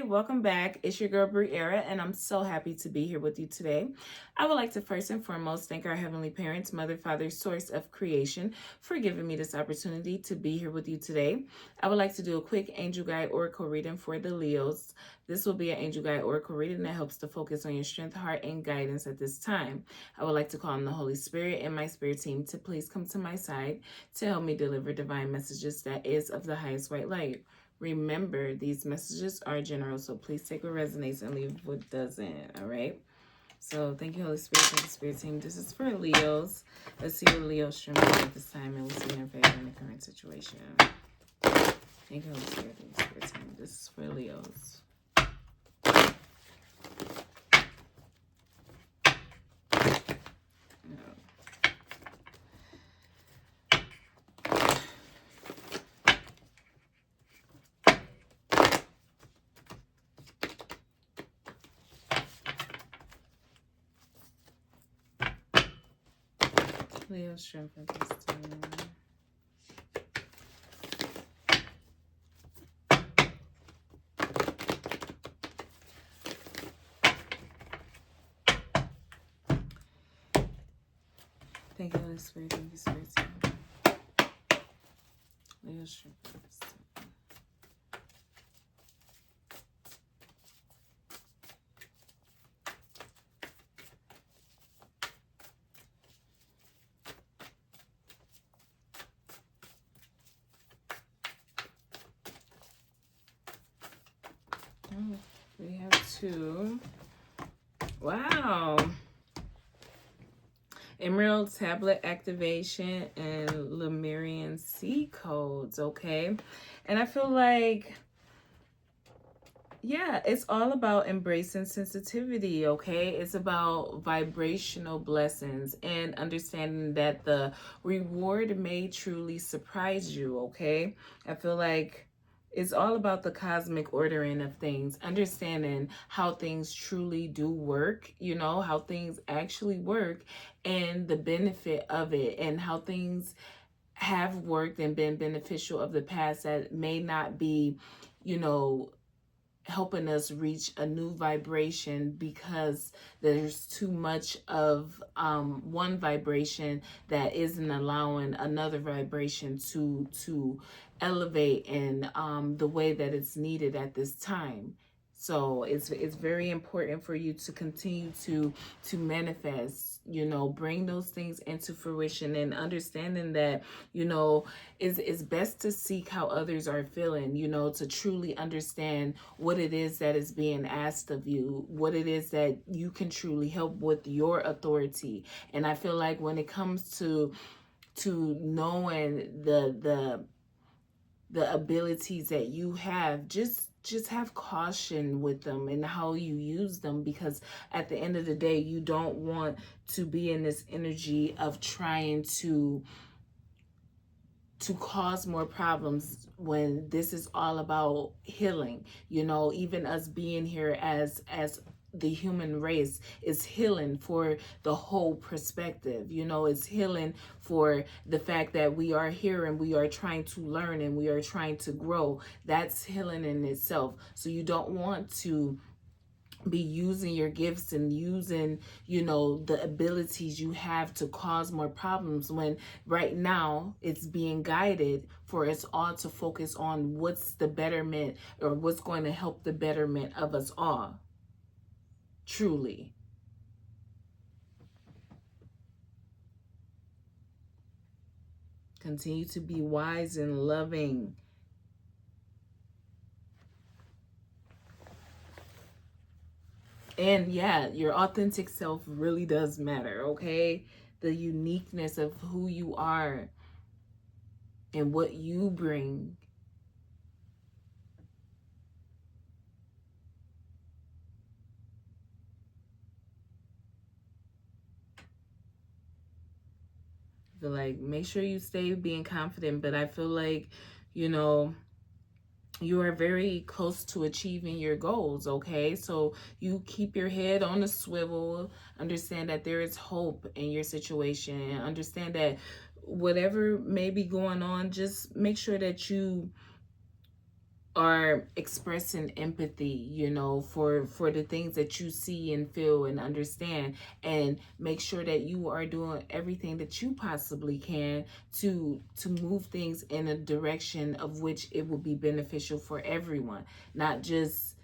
Hi, welcome back. It's your girl Briera, and I'm so happy to be here with you today. I would like to first and foremost thank our Heavenly Parents, Mother, Father, Source of Creation, for giving me this opportunity to be here with you today. I would like to do a quick angel guide oracle reading for the Leos. This will be an angel guide oracle reading that helps to focus on your strength, heart, and guidance at this time. I would like to call on the Holy Spirit and my spirit team to please come to my side to help me deliver divine messages that is of the highest white light. Remember, these messages are general, so please take what resonates and leave what doesn't, all right? So thank you, Holy Spirit, thank you, Spirit Team. This is for Leos. Let's see what Leo's streaming at this time, and we'll see their favor in the current situation. Thank you, Holy Spirit, thank you, Spirit Team. This is for Leos. Leo's strength at this time. Thank you, Holy Spirit. Thank you, Spirit Team. Leo's strength at this time. Oh, we have two. Wow. Emerald tablet activation and Lemurian seed codes, okay? And I feel like, yeah, it's all about embracing sensitivity, okay? It's about vibrational blessings and understanding that the reward may truly surprise you, okay? I feel like it's all about the cosmic ordering of things, understanding how things truly do work, you know, how things actually work and the benefit of it, and how things have worked and been beneficial of the past that may not be, you know, helping us reach a new vibration because there's too much of one vibration that isn't allowing another vibration to elevate in the way that it's needed at this time. So it's very important for you to continue to manifest, you know, bring those things into fruition, and understanding that, you know, it's best to seek how others are feeling, you know, to truly understand what it is that is being asked of you, what it is that you can truly help with your authority. And I feel like when it comes to knowing the abilities that you have, just have caution with them and how you use them, because at the end of the day, you don't want to be in this energy of trying to cause more problems when this is all about healing. You know, even us being here as the human race is healing for the whole perspective. You know, it's healing for the fact that we are here and we are trying to learn and we are trying to grow. That's healing in itself. So you don't want to be using your gifts and using, you know, the abilities you have to cause more problems, when right now it's being guided for us all to focus on what's the betterment, or what's going to help the betterment of us all. Truly. Continue to be wise and loving. And yeah, your authentic self really does matter, okay? The uniqueness of who you are and what you bring. I feel like make sure you stay being confident, but I feel like, you know, you are very close to achieving your goals, okay? So you keep your head on a swivel, understand that there is hope in your situation, and understand that whatever may be going on, just make sure that you are expressing empathy, you know, for the things that you see and feel and understand, and make sure that you are doing everything that you possibly can to move things in a direction of which it will be beneficial for everyone, not just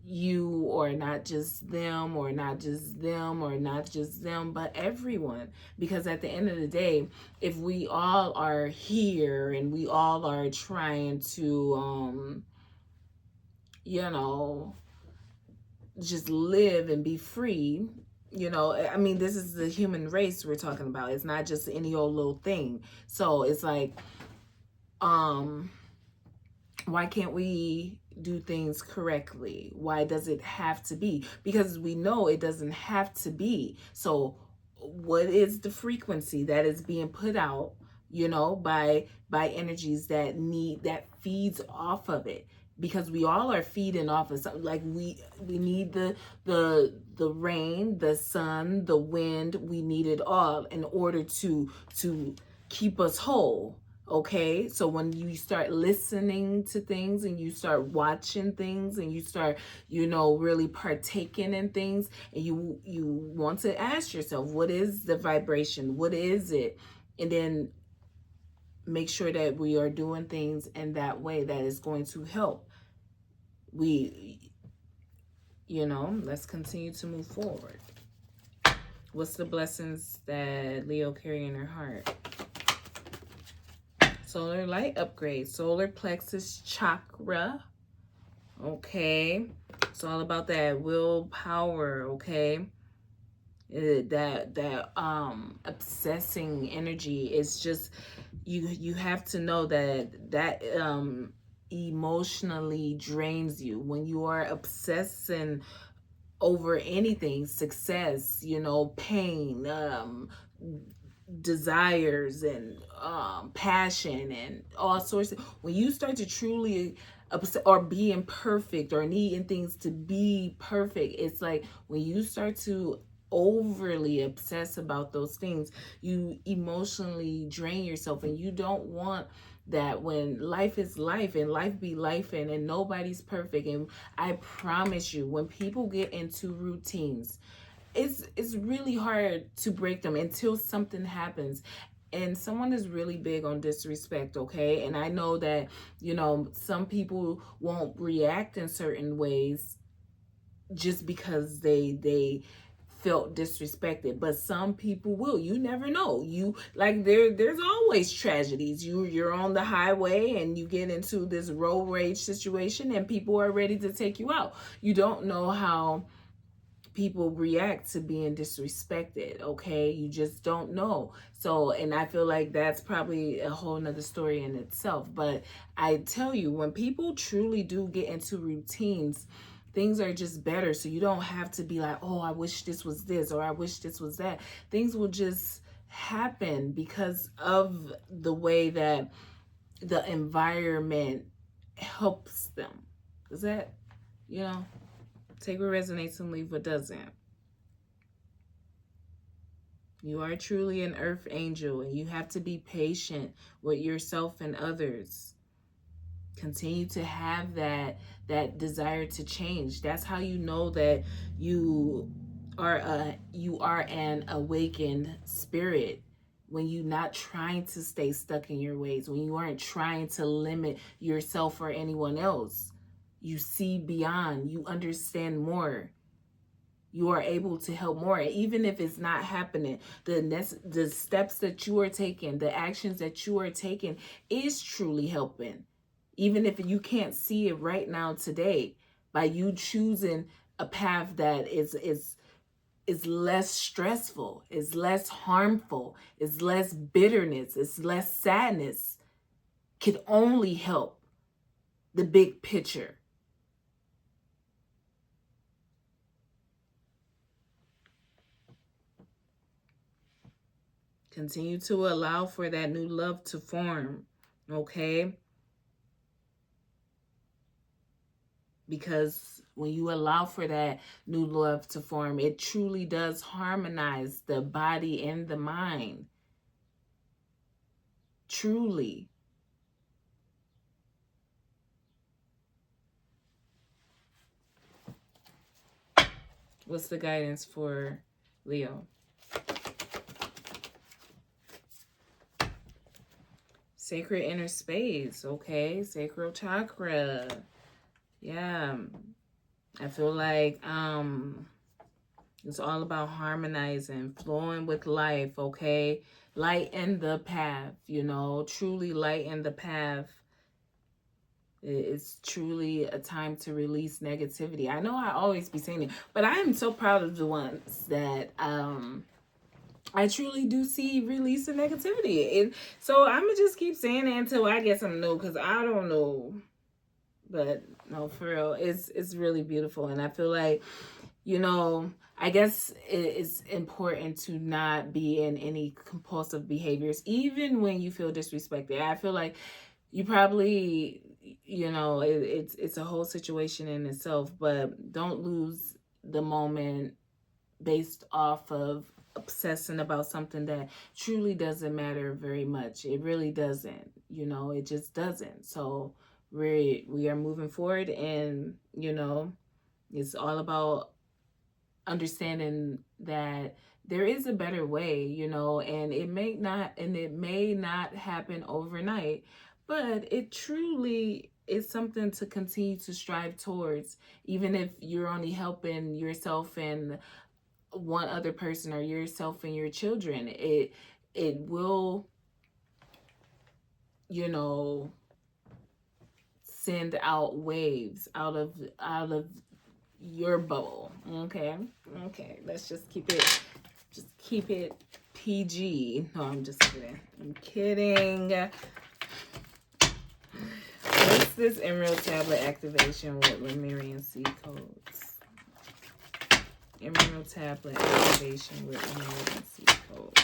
you, or not just them, or not just them, or not just them, but everyone. Because at the end of the day, if we all are here and we all are trying to you know, just live and be free, you know, I mean, this is the human race we're talking about. It's not just any old little thing. So it's like, um why can't we do things correctly? Why does it have to be? Because we know it doesn't have to be. So what is the frequency that is being put out, you know, by energies that feeds off of it? Because we all are feeding off of something. Like we need the rain, the sun, the wind. We need it all in order to keep us whole. Okay, so when you start listening to things and you start watching things and you start, you know, really partaking in things, and you want to ask yourself, what is the vibration? What is it? And then make sure that we are doing things in that way that is going to help. We, you know, let's continue to move forward. What's the blessings that Leo carry in her heart? Solar light upgrade, solar plexus chakra. Okay, it's all about that willpower. Okay, that obsessing energy is just, you have to know that emotionally drains you when you are obsessing over anything, success, you know, pain, desires, and passion, and all sorts of, when you start to truly or being perfect or needing things to be perfect, it's like when you start to overly obsess about those things, you emotionally drain yourself, and you don't want that. When life is life and life be life, and nobody's perfect. And I promise you, when people get into routines, it's really hard to break them until something happens. And someone is really big on disrespect, okay? And I know that, you know, some people won't react in certain ways just because they felt disrespected, but some people will. You never know. You like, there's always tragedies. You're on the highway and you get into this road rage situation and people are ready to take you out. You don't know how people react to being disrespected, okay? You just don't know. So, and I feel like that's probably a whole nother story in itself. But I tell you, when people truly do get into routines, things are just better. So you don't have to be like, oh, I wish this was this, or I wish this was that. Things will just happen because of the way that the environment helps them. Is that, you know, take what resonates and leave what doesn't. You are truly an earth angel, and you have to be patient with yourself and others. Continue to have that desire to change. That's how you know that you are an awakened spirit. When you're not trying to stay stuck in your ways, when you aren't trying to limit yourself or anyone else, you see beyond, you understand more, you are able to help more. Even if it's not happening, the steps that you are taking, the actions that you are taking is truly helping. Even if you can't see it right now today, by you choosing a path that is less stressful, is less harmful, is less bitterness, is less sadness, can only help the big picture. Continue to allow for that new love to form, okay? Because when you allow for that new love to form, it truly does harmonize the body and the mind. Truly. What's the guidance for Leo? Sacred inner space, okay? Sacral chakra. Yeah. I feel like it's all about harmonizing, flowing with life, okay? Lighten the path, you know, truly lighten the path. It's truly a time to release negativity. I know I always be saying it, but I am so proud of the ones that I truly do see release of negativity. And so I'm gonna just keep saying it until I get something new, because I don't know. But no, for real, it's really beautiful. And I feel like, you know, I guess it's important to not be in any compulsive behaviors, even when you feel disrespected. I feel like you probably, you know, it's a whole situation in itself, but don't lose the moment based off of obsessing about something that truly doesn't matter very much. It really doesn't, you know, it just doesn't. So we are moving forward, and you know, it's all about understanding that there is a better way, you know, and it may not happen overnight, but it truly is something to continue to strive towards, even if you're only helping yourself and one other person, or yourself and your children. It will, you know, send out waves out of your bubble. Okay. Okay. Let's just keep it PG. No, I'm just kidding. I'm kidding. What's this Emerald Tablet activation with Lemurian seed codes? Emerald Tablet activation with Lemurian seed codes.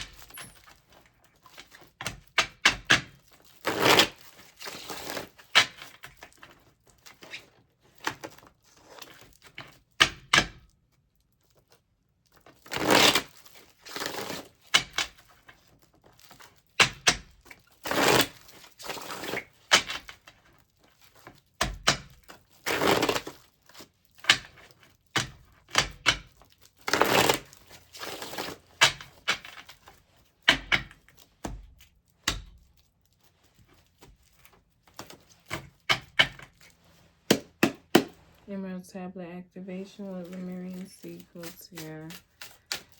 Emerald Tablet activation with Lemurian seed codes here.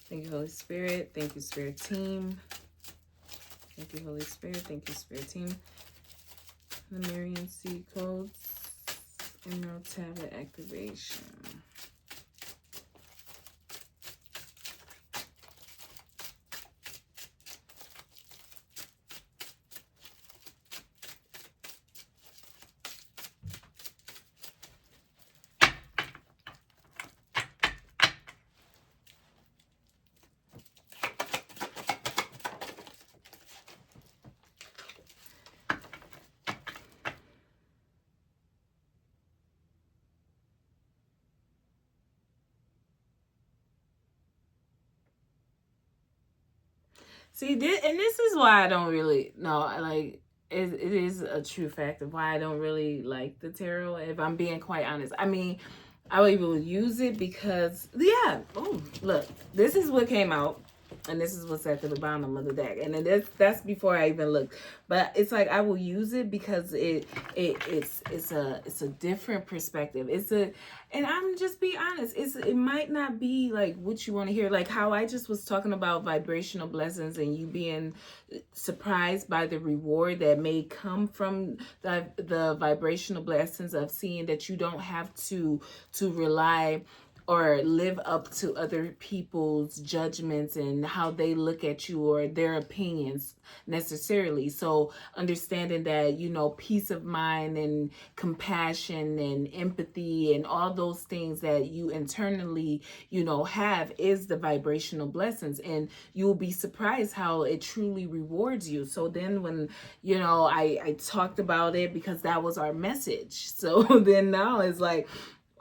Thank you, Holy Spirit. Thank you, Spirit Team. Thank you, Holy Spirit. Thank you, Spirit Team. Lemurian seed codes. Emerald Tablet activation. See, this is why I don't really know. Like, it is a true fact of why I don't really like the tarot. If I'm being quite honest, I mean, I will use it because, yeah. Oh, look, this is what came out, and this is what's at the bottom of the deck, and then that's before I even looked. But it's like I will use it because it's a different perspective. And I'm just be honest, it might not be like what you want to hear, like how I just was talking about vibrational blessings and you being surprised by the reward that may come from the vibrational blessings of seeing that you don't have to rely or live up to other people's judgments and how they look at you or their opinions necessarily. So understanding that, you know, peace of mind and compassion and empathy and all those things that you internally, you know, have is the vibrational blessings, and you'll be surprised how it truly rewards you. So then when, you know, I talked about it because that was our message. So then now it's like,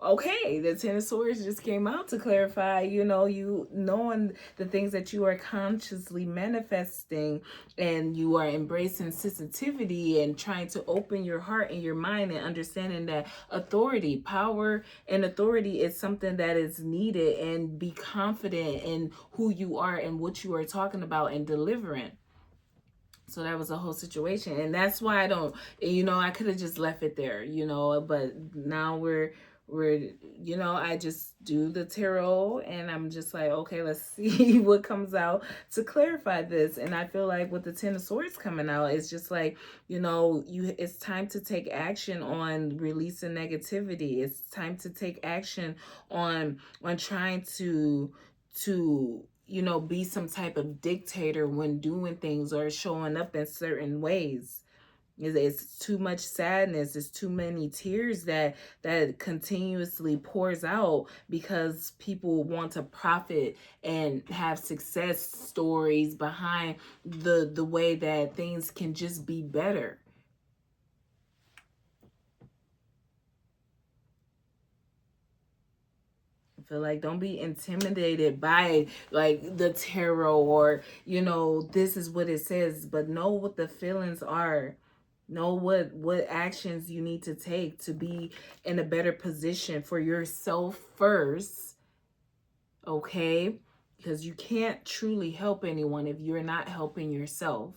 Okay, the Ten of Swords just came out to clarify, you know, you knowing the things that you are consciously manifesting, and you are embracing sensitivity and trying to open your heart and your mind and understanding that authority, power and authority is something that is needed, and be confident in who you are and what you are talking about and delivering. So that was a whole situation. And that's why I don't, you know, I could have just left it there, you know, but now we're, you know, I just do the tarot and I'm just like, okay, let's see what comes out to clarify this. And I feel like with the Ten of Swords coming out, it's just like, you know, it's time to take action on releasing negativity. It's time to take action on trying to you know, be some type of dictator when doing things or showing up in certain ways. It's too much sadness. It's too many tears that continuously pours out because people want to profit and have success stories behind the way that things can just be better. Feel like don't be intimidated by like the tarot or, you know, this is what it says, but know what the feelings are. Know what actions you need to take to be in a better position for yourself first. Okay, because you can't truly help anyone if you're not helping yourself.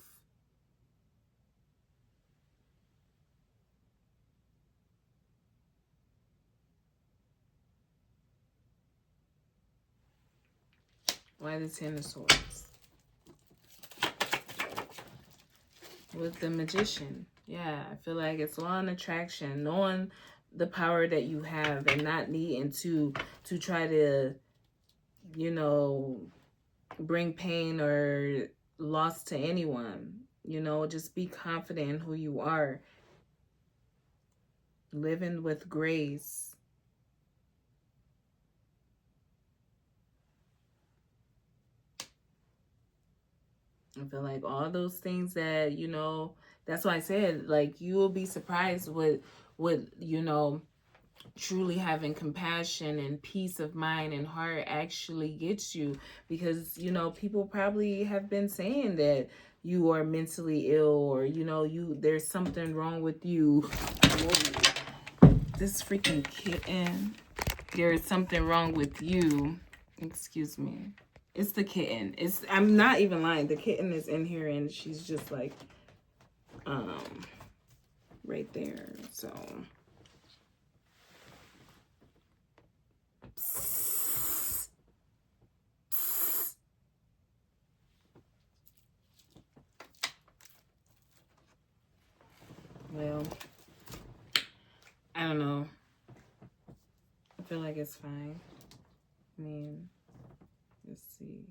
Why the Ten of Swords? With the Magician. Yeah, I feel like it's law and attraction, knowing the power that you have and not needing to try to, you know, bring pain or loss to anyone. You know, just be confident in who you are. Living with grace. I feel like all those things that, you know, that's why I said, like, you will be surprised with, you know, truly having compassion and peace of mind and heart actually gets you. Because, you know, people probably have been saying that you are mentally ill, or, you know, there's something wrong with you. Whoa. This freaking kitten. There is something wrong with you. Excuse me. It's the kitten. I'm not even lying. The kitten is in here and she's just like right there. So well, I don't know. I feel like it's fine. I mean, let's see.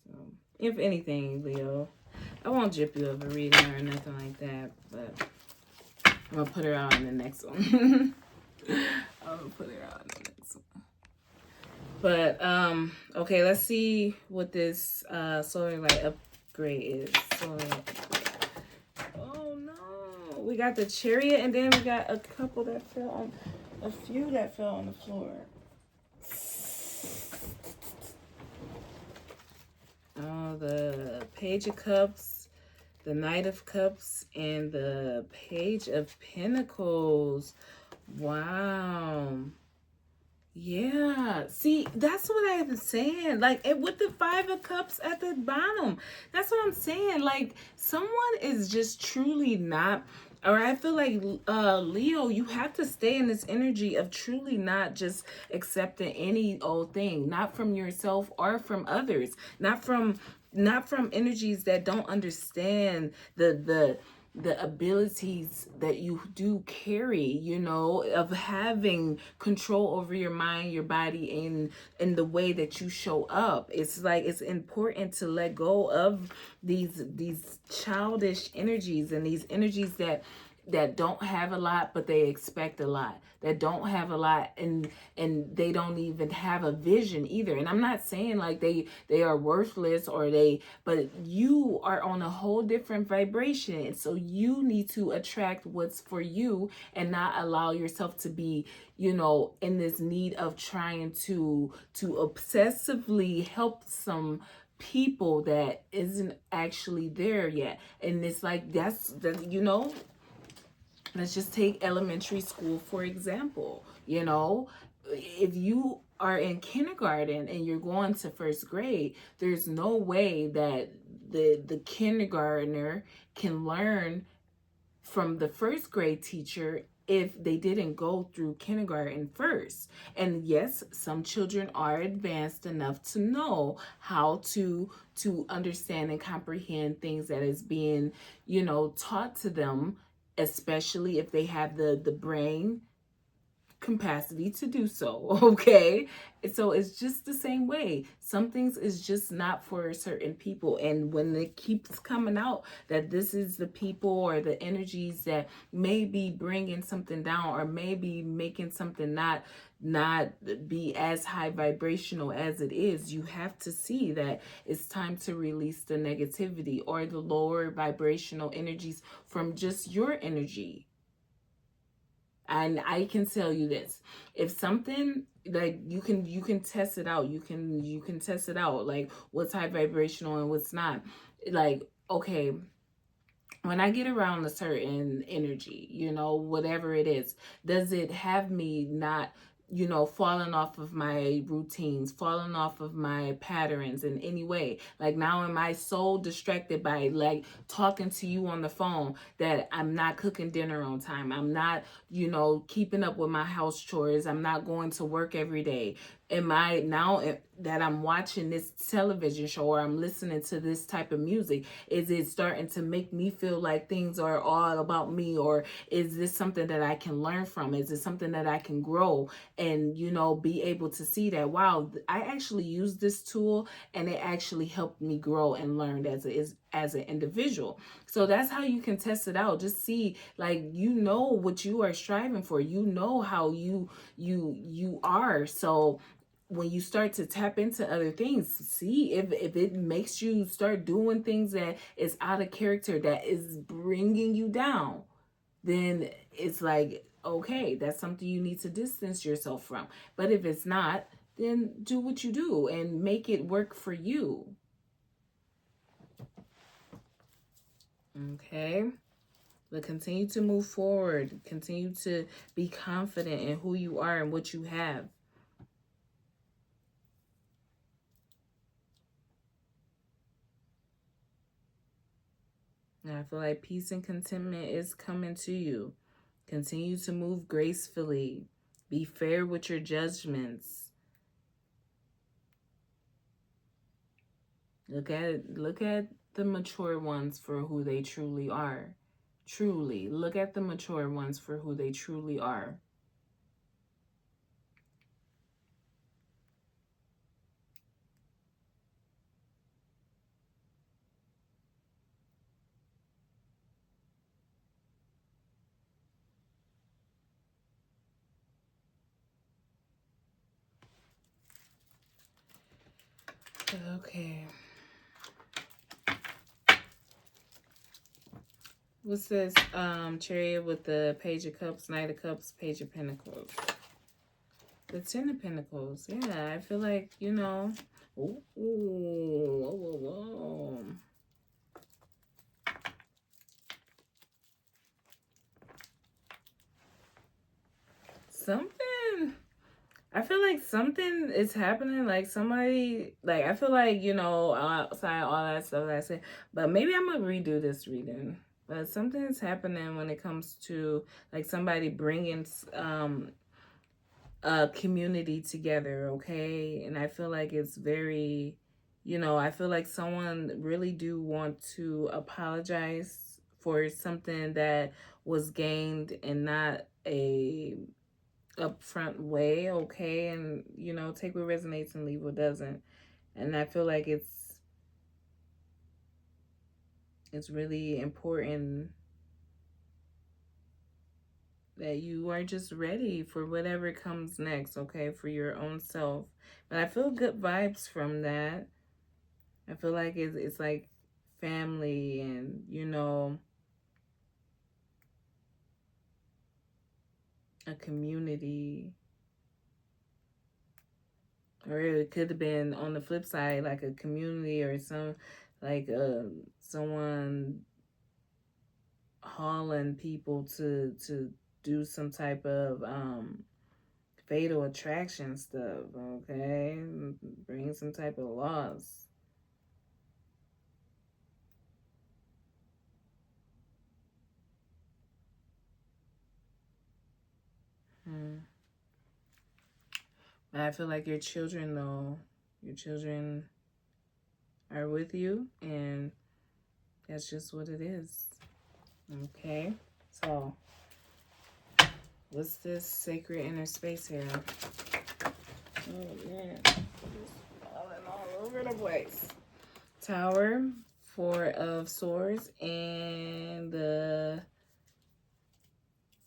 So, if anything, Leo, I won't jip you of a reading or nothing like that, but I'm gonna put her out in the next one. I'm gonna put her out in the next one. But okay, let's see what this solar light upgrade is. Solar light upgrade. Oh no, we got the Chariot, and then we got a couple that fell on, a few that fell on the floor. Oh, the Page of Cups, the Knight of Cups, and the Page of Pentacles. Wow. Yeah. See, that's what I was saying. Like, and with the Five of Cups at the bottom, that's what I'm saying. Like, someone is just truly not, or I feel like Leo, you have to stay in this energy of truly not just accepting any old thing, not from yourself or from others, not from energies that don't understand the abilities that you do carry, you know, of having control over your mind, your body, in the way that you show up. It's like it's important to let go of these childish energies and these energies that that don't have a lot but they expect a lot, that don't have a lot and they don't even have a vision either. And I'm not saying like they are worthless or they, but you are on a whole different vibration, so you need to attract what's for you and not allow yourself to be, you know, in this need of trying to obsessively help some people that isn't actually there yet. And it's like that's that, you know, let's just take elementary school for example. You know, if you are in kindergarten and you're going to first grade, there's no way that the kindergartner can learn from the first grade teacher if they didn't go through kindergarten first. And yes, some children are advanced enough to know how to understand and comprehend things that is being, you know, taught to them, especially if they have the brain capacity to do so. Okay, so it's just the same way, some things is just not for certain people. And when it keeps coming out that this is the people or the energies that may be bringing something down or maybe making something not be as high vibrational as it is, you have to see that it's time to release the negativity or the lower vibrational energies from just your energy. And I can tell you this, if something like you can test it out, you can test it out, like what's high vibrational and what's not. Like, okay, when I get around a certain energy, you know, whatever it is, does it have me not, you know, falling off of my routines, falling off of my patterns in any way? Like, now am I so distracted by like talking to you on the phone that I'm not cooking dinner on time? I'm not, you know, keeping up with my house chores. I'm not going to work every day. Am I now that I'm watching this television show or I'm listening to this type of music, is it starting to make me feel like things are all about me? Or is this something that I can learn from? Is it something that I can grow and, you know, be able to see that, wow, I actually use this tool and it actually helped me grow and learn as an individual. So that's how you can test it out. Just see, like, you know what you are striving for. You know how you are. So when you start to tap into other things, see if it makes you start doing things that is out of character, that is bringing you down, then it's like, okay, that's something you need to distance yourself from. But if it's not, then do what you do and make it work for you. Okay, but continue to move forward, continue to be confident in who you are and what you have. And I feel like peace and contentment is coming to you. Continue to move gracefully. Be fair with your judgments. Look at the mature ones for who they truly are. Truly, look at the mature ones for who they truly are. Okay. What's this? Chariot with the Page of Cups, Knight of Cups, Page of Pentacles. The Ten of Pentacles. Yeah, I feel like, you know. Ooh, whoa, whoa, whoa. Something. I feel like something is happening. Like somebody, like I feel like, you know, outside all that stuff that I said, but maybe I'm gonna redo this reading. But something is happening when it comes to like somebody bringing a community together, okay? And I feel like it's very, you know, I feel like someone really do want to apologize for something that was gained and not a upfront way, okay? And, you know, take what resonates and leave what doesn't. And I feel like it's really important that you are just ready for whatever comes next, okay, for your own self. But I feel good vibes from that. I feel like it's like family and, you know, a community. Or it could have been on the flip side, like a community or some, like someone hauling people to do some type of fatal attraction stuff, okay? Bring some type of loss. Hmm. But I feel like your children, though, your children are with you, and that's just what it is, okay? So, what's this sacred inner space here? Oh, man. Just falling all over the place. Tower, Four of Swords, and the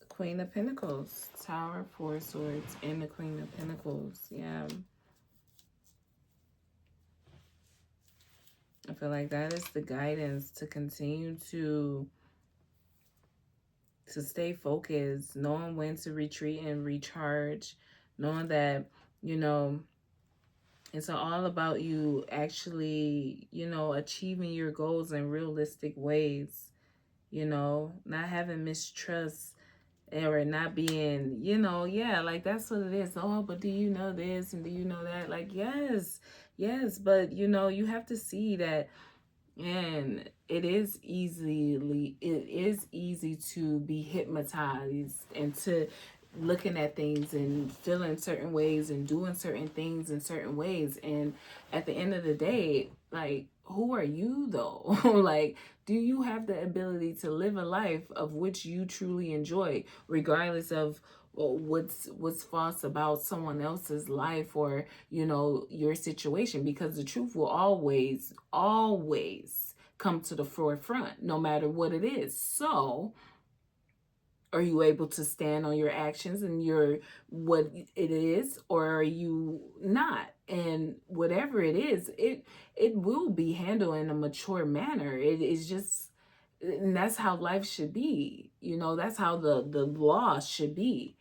Queen of Pentacles. Tower, Four of Swords, and the Queen of Pentacles. Yeah. I feel like that is the guidance to continue to stay focused, knowing when to retreat and recharge, knowing that, you know, it's all about you actually, you know, achieving your goals in realistic ways, you know, not having mistrust or not being, you know, yeah, like that's what it is. Oh, but do you know this and do you know that? Like, yes, but you know, you have to see that. And it is easy to be hypnotized into looking at things and feeling certain ways and doing certain things in certain ways. And at the end of the day, like, who are you though? Like, do you have the ability to live a life of which you truly enjoy, regardless of, well, what's false about someone else's life or, you know, your situation? Because the truth will always come to the forefront, no matter what it is. So are you able to stand on your actions and your what it is, or are you not? And whatever it is, it will be handled in a mature manner. It is just, and that's how life should be. You know, that's how the law should be.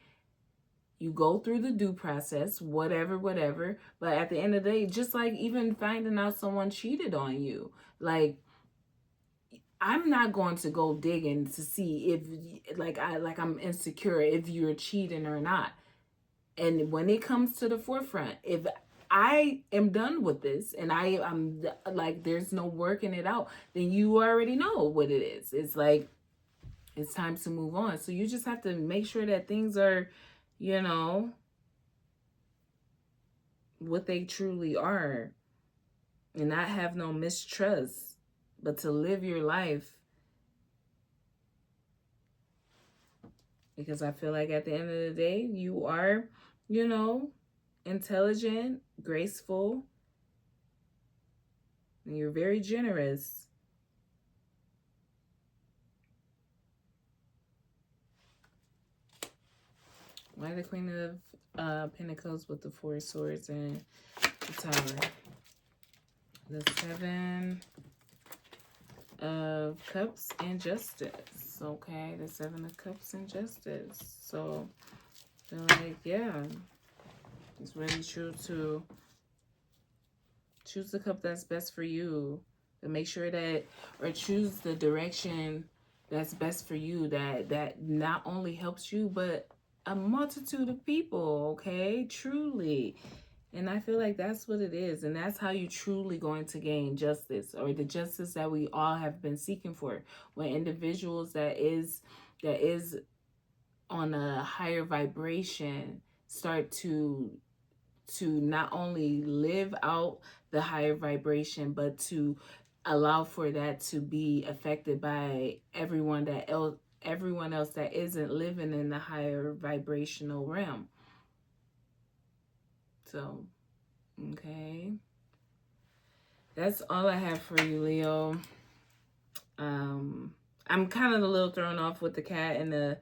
You go through the due process, whatever, but at the end of the day, just like even finding out someone cheated on you, like, I'm not going to go digging to see if, I'm insecure if you're cheating or not. And when it comes to the forefront, if I am done with this and I'm like, there's no working it out, then you already know what it is. It's like, it's time to move on. So you just have to make sure that things are, you know, what they truly are, and not have no mistrust, but to live your life. Because I feel like at the end of the day, you are, you know, intelligent, graceful, and you're very generous. Why the Queen of Pentacles with the Four Swords and the Tower? The Seven of Cups and Justice. Okay, the Seven of Cups and Justice. So, they're like, yeah, it's really true to choose the cup that's best for you. And make sure that, or choose the direction that's best for you, that not only helps you, but a multitude of people, okay? Truly. And I feel like that's what it is. And that's how you truly going to gain justice, or the justice that we all have been seeking for. When individuals that is on a higher vibration start to not only live out the higher vibration, but to allow for that to be affected by everyone else that isn't living in the higher vibrational realm. So, okay, that's all I have for you, Leo. I'm kind of a little thrown off with the cat and the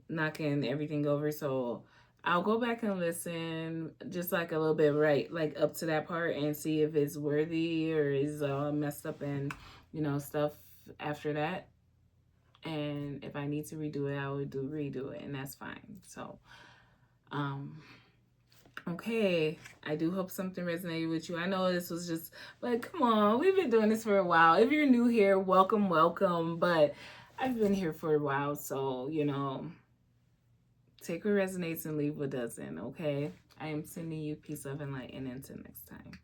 knocking everything over. So I'll go back and listen just like a little bit, right, like up to that part, and see if it's worthy or is messed up and, you know, stuff after that. And if I need to redo it, I would redo it, and that's fine. So okay, I do hope something resonated with you. I know this was just like, come on, we've been doing this for a while. If you're new here, welcome, welcome. But I've been here for a while, so, you know, take what resonates and leave what doesn't, okay? I am sending you peace, love, and light, and until next time.